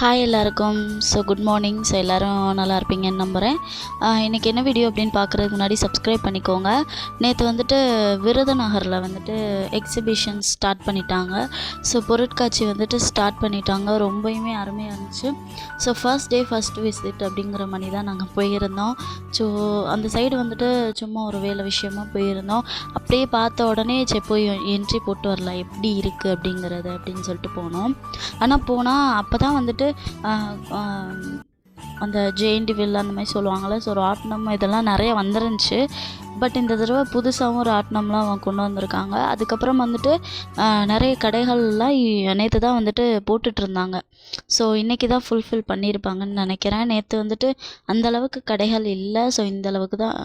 Hi எல்லாருக்கும். Good morning. எல்லோரும் நல்லா இருப்பீங்கன்னு நம்புகிறேன். இன்றைக்கி என்ன வீடியோ அப்படின்னு பார்க்குறதுக்கு முன்னாடி சப்ஸ்கிரைப் பண்ணிக்கோங்க. நேற்று வந்துட்டு விருதுநகரில் வந்துட்டு எக்ஸிபிஷன் ஸ்டார்ட் பண்ணிட்டாங்க. பொருட்காட்சி வந்துட்டு ஸ்டார்ட் பண்ணிட்டாங்க. ரொம்பவுமே அருமையாக இருந்துச்சு. ஃபர்ஸ்ட் டே ஃபர்ஸ்ட் விசிட் அப்படிங்கிற மாதிரி தான் நாங்கள் போயிருந்தோம். அந்த சைடு வந்துட்டு சும்மா ஒரு வேலை விஷயமாக போயிருந்தோம். அப்படியே பார்த்த உடனே போய் என்ட்ரி போட்டு வரலாம் எப்படி இருக்குது அப்படிங்கிறது அப்படின்னு சொல்லிட்டு போனோம். ஆனால் போனால் அப்போ தான் வந்துட்டு அந்த ஜெயண்டிவில் அந்த மாதிரி சொல்லுவாங்கள்ல, ராட்டினம் இதெல்லாம் நிறைய வந்துருந்துச்சு. பட் இந்த தடவை புதுசாகவும் ஒரு ராட்டினம்லாம் கொண்டு வந்திருக்காங்க. அதுக்கப்புறம் வந்துட்டு நிறைய கடைகள்லாம் நேற்று தான் வந்துட்டு போட்டுட்ருந்தாங்க. இன்றைக்கி தான் ஃபுல்ஃபில் பண்ணியிருப்பாங்கன்னு நினைக்கிறேன். நேற்று வந்துட்டு அந்தளவுக்கு கடைகள் இல்லை. இந்த அளவுக்கு தான்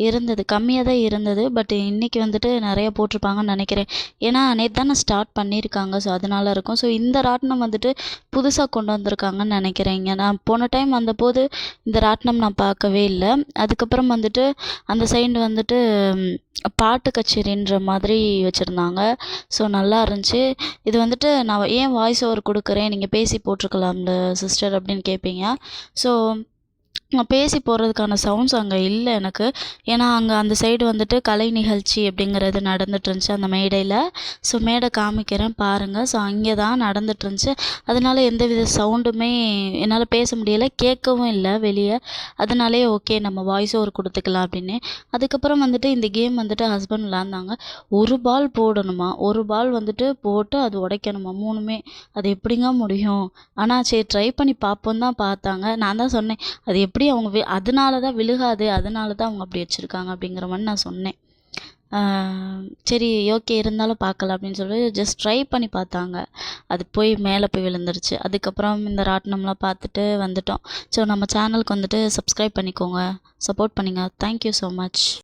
இருந்தது, கம்மியாக தான் இருந்தது. பட் இன்றைக்கி வந்துட்டு நிறைய போட்டிருப்பாங்கன்னு நினைக்கிறேன். ஏன்னா நேற்று தான் ஸ்டார்ட் பண்ணியிருக்காங்க. அதனால இருக்கும். இந்த ராட்டினம் வந்துட்டு புதுசாக கொண்டு வந்திருக்காங்கன்னு நினைக்கிறேங்க. நான் போன டைம் வந்தபோது இந்த ராட்டினம் நான் பார்க்கவே இல்லை. அதுக்கப்புறம் வந்துட்டு அந்த சைடு வந்துட்டு பாட்டு கச்சேரின்ற மாதிரி வச்சுருந்தாங்க. நல்லா இருந்துச்சு. இது வந்துட்டு நான் ஏன் வாய்ஸ் ஓவர் கொடுக்குறேன், நீங்கள் பேசி போட்டிருக்கலாம்ல சிஸ்டர் அப்படின்னு கேட்பீங்க. நான் பேசி போடுறதுக்கான சவுண்ட்ஸ் அங்கே இல்லை எனக்கு. ஏன்னா அங்கே அந்த சைடு வந்துட்டு கலை நிகழ்ச்சி அப்படிங்கிறது நடந்துகிட்ருந்துச்சு அந்த மேடையில். மேடை காமிக்கிறேன் பாருங்கள். அங்கே தான் நடந்துகிட்ருந்துச்சு. அதனால எந்தவித சவுண்டுமே என்னால் பேச முடியலை, கேட்கவும் இல்லை வெளியே. அதனாலே ஓகே நம்ம வாய்ஸ் ஓவர் கொடுத்துக்கலாம் அப்படின்னு. அதுக்கப்புறம் வந்துட்டு இந்த கேம் வந்துட்டு ஹஸ்பண்ட் விளாண்டாங்க. ஒரு பால் போடணுமா, ஒரு பால் வந்துட்டு போட்டு அது உடைக்கணுமா, மூணுமே. அது எப்படிங்க முடியும்? ஆனால் சரி ட்ரை பண்ணி பார்ப்போம் தான் பார்த்தாங்க. நான் தான் சொன்னேன் அது எப்படி அவங்க அதனால தான் விழுகாது, அதனால தான் அவங்க அப்படி வச்சுருக்காங்க அப்படிங்கிற மாதிரி நான் சொன்னேன். சரி ஓகே இருந்தாலும் பார்க்கலாம் அப்படின்னு சொல்லி ஜஸ்ட் ட்ரை பண்ணி பார்த்தாங்க. அது போய் மேலே போய் விழுந்துருச்சு. அதுக்கப்புறம் இந்த ராட்டினம்லாம் பார்த்துட்டு வந்துட்டோம். நம்ம சேனலுக்கு வந்துட்டு சப்ஸ்கிரைப் பண்ணிக்கோங்க, சப்போர்ட் பண்ணுங்க. Thank you so much.